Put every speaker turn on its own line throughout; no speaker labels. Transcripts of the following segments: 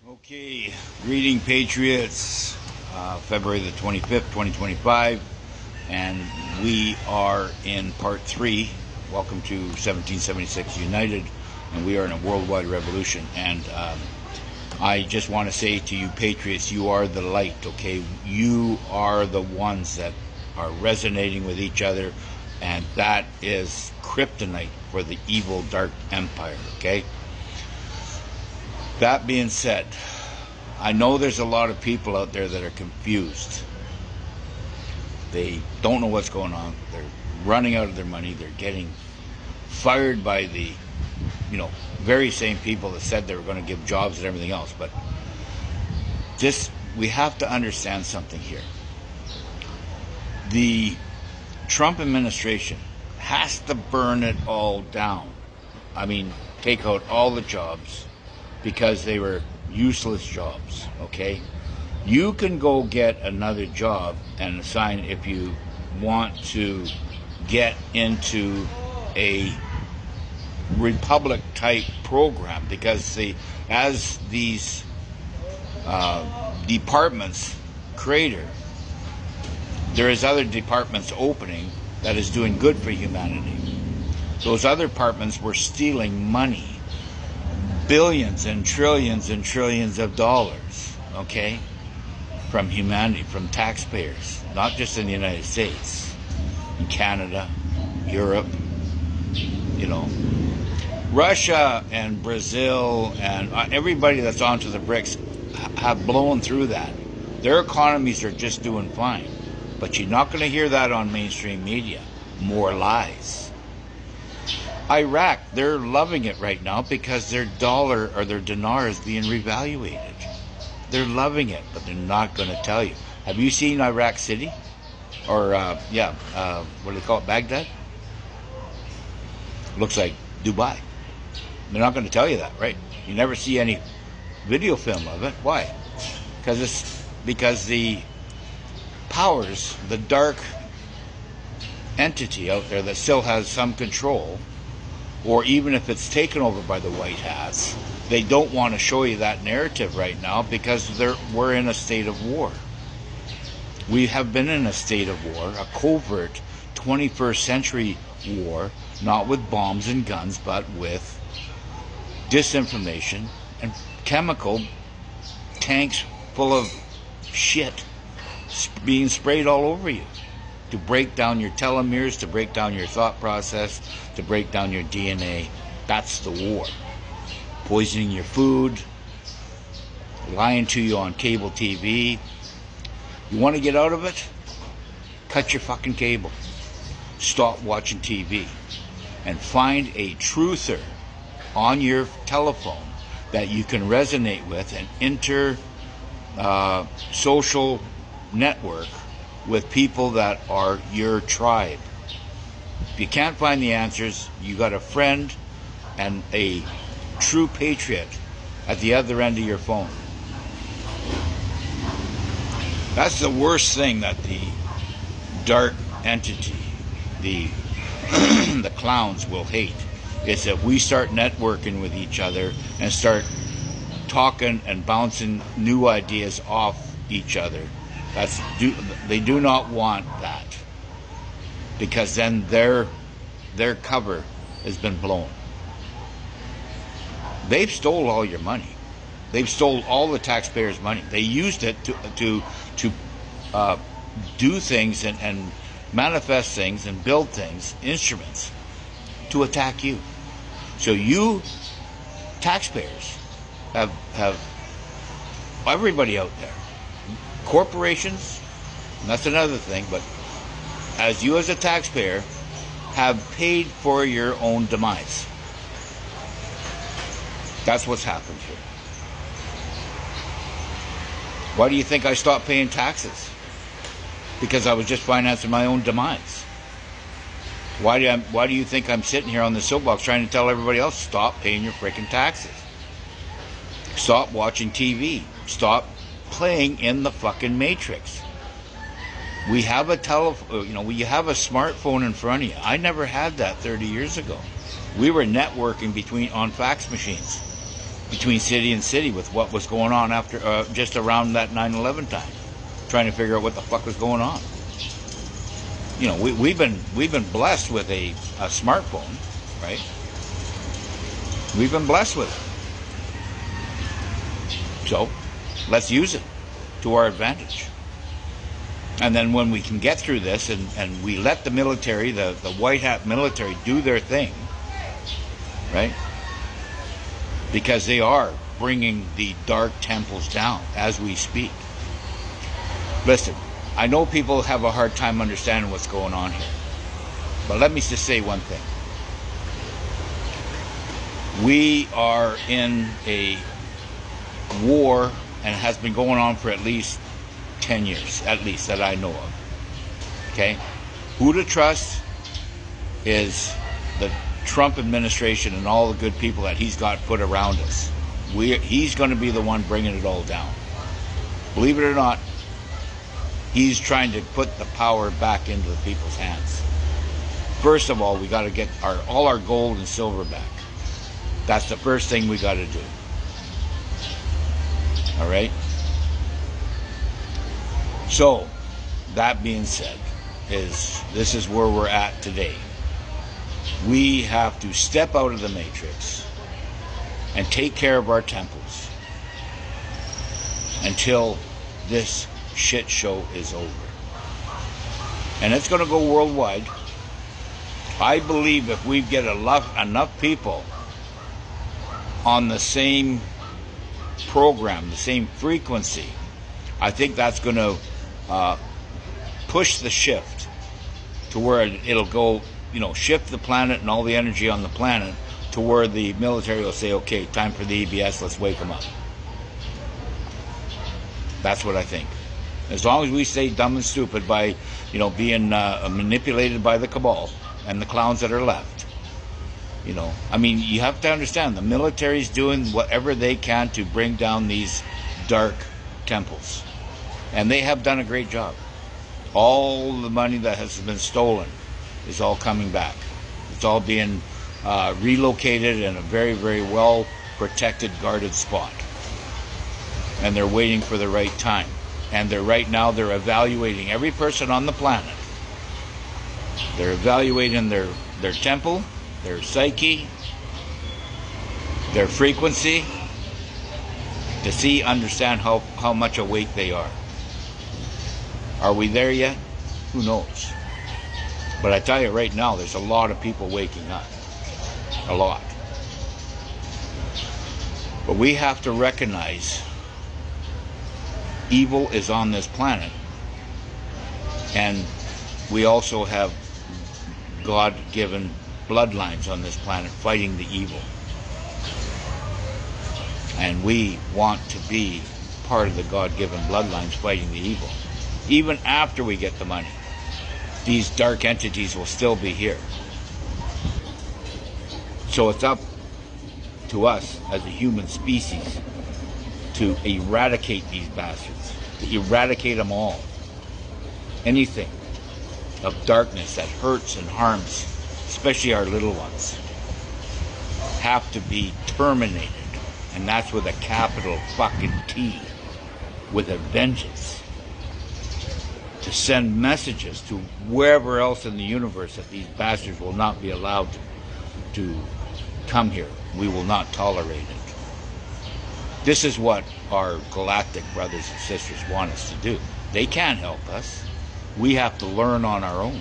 Okay, greeting patriots, February the 25th, 2025, and we are in part 3. Welcome to 1776 United, and we are in a worldwide revolution. And I just want to say to you patriots, you are the light, okay? You are the ones that are resonating with each other, and that is kryptonite for the evil dark empire, okay? That being said, I know there's a lot of people out there that are confused. They don't know what's going on. They're running out of their money. They're getting fired by the, very same people that said they were going to give jobs and everything else. But we have to understand something here. The Trump administration has to burn it all down. I mean, take out all the jobs, because they were useless jobs, okay? You can go get another job and assign if you want to get into a republic-type program, because as these departments crater, there is other departments opening that is doing good for humanity. Those other departments were stealing money. Billions and trillions of dollars, okay, from humanity, from taxpayers, not just in the United States, in Canada, Europe, Russia and Brazil and everybody that's onto the BRICS have blown through that. Their economies are just doing fine, but you're not going to hear that on mainstream media. More lies. Iraq, they're loving it right now because their dollar or their dinar is being revaluated. They're loving it, but they're not going to tell you. Have you seen Iraq City? Or, what do they call it, Baghdad? Looks like Dubai. They're not going to tell you that, right? You never see any video film of it. Why? Because the powers, the dark entity out there that still has some control, or even if it's taken over by the white hats, they don't want to show you that narrative right now because we're in a state of war. We have been in a state of war, a covert 21st century war, not with bombs and guns, but with disinformation and chemical tanks full of shit being sprayed all over you, to break down your telomeres, to break down your thought process, to break down your DNA. That's the war. Poisoning your food, lying to you on cable TV. You want to get out of it? Cut your fucking cable. Stop watching TV. And find a truther on your telephone that you can resonate with and enter social network with people that are your tribe. If you can't find the answers, you got a friend and a true patriot at the other end of your phone. That's the worst thing that the dark entity, the the clowns will hate, is that we start networking with each other and start talking and bouncing new ideas off each other. They do not want that, because then their cover has been blown. They've stole all your money. They've stole all the taxpayers' money. They used it to do things and manifest things and build things, instruments, to attack you. So you taxpayers have everybody out there. Corporations, and that's another thing, but as you as a taxpayer have paid for your own demise. That's what's happened here. Why do you think I stopped paying taxes? Because I was just financing my own demise. Why do you think I'm sitting here on the soapbox trying to tell everybody else, stop paying your freaking taxes? Stop watching TV. Stop playing in the fucking matrix. We have a we have a smartphone in front of you. I never had that 30 years ago. We were networking on fax machines. between city and city with what was going on after just around that 9/11 time, trying to figure out what the fuck was going on. You know, we've been blessed with a smartphone, right? We've been blessed with it. So let's use it to our advantage. And then when we can get through this and we let the military, the white hat military, do their thing, right? Because they are bringing the dark temples down as we speak. Listen, I know people have a hard time understanding what's going on here. But let me just say one thing. We are in a war, and it has been going on for at least 10 years, at least, that I know of. Okay? Who to trust is the Trump administration and all the good people that he's got put around us. He's going to be the one bringing it all down. Believe it or not, he's trying to put the power back into the people's hands. First of all, we got to get all our gold and silver back. That's the first thing we got to do. All right? So, that being said, this is where we're at today. We have to step out of the matrix and take care of our temples until this shit show is over. And it's going to go worldwide. I believe if we get enough people on the same program, the same frequency, I think that's going to push the shift to where it'll go, shift the planet and all the energy on the planet to where the military will say, okay, time for the EBS, let's wake them up. That's what I think. As long as we stay dumb and stupid by, being manipulated by the cabal and the clowns that are left. You have to understand, the military's doing whatever they can to bring down these dark temples. And they have done a great job. All the money that has been stolen is all coming back. It's all being relocated in a very, very well protected, guarded spot. And they're waiting for the right time. And right now they're evaluating every person on the planet. They're evaluating their temple, their psyche, their frequency, to understand how much awake they are. Are we there yet? Who knows? But I tell you right now, there's a lot of people waking up. A lot. But we have to recognize evil is on this planet. And we also have God-given bloodlines on this planet fighting the evil. And we want to be part of the God-given bloodlines fighting the evil. Even after we get the money, these dark entities will still be here. So it's up to us as a human species to eradicate these bastards, to eradicate them all. Anything of darkness that hurts and harms, especially our little ones, have to be terminated. And that's with a capital fucking T, with a vengeance. To send messages to wherever else in the universe that these bastards will not be allowed to come here. We will not tolerate it. This is what our galactic brothers and sisters want us to do. They can't help us. We have to learn on our own.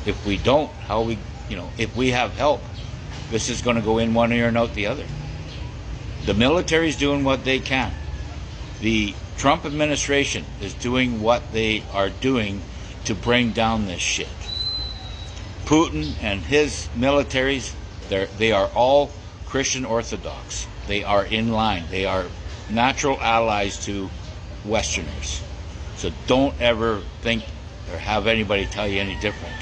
If we don't, if we have help, this is going to go in one ear and out the other. The military's doing what they can. The Trump administration is doing what they are doing to bring down this shit. Putin and his militaries, they are all Christian Orthodox. They are in line. They are natural allies to Westerners. So don't ever think or have anybody tell you any different.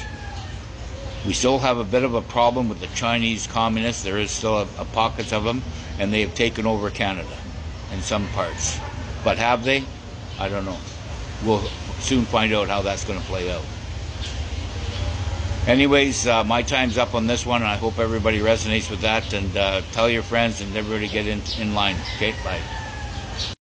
We still have a bit of a problem with the Chinese communists. There is still a pockets of them, and they have taken over Canada in some parts. But have they? I don't know. We'll soon find out how that's going to play out. Anyways, my time's up on this one, and I hope everybody resonates with that. And tell your friends and everybody get in line. Okay, bye.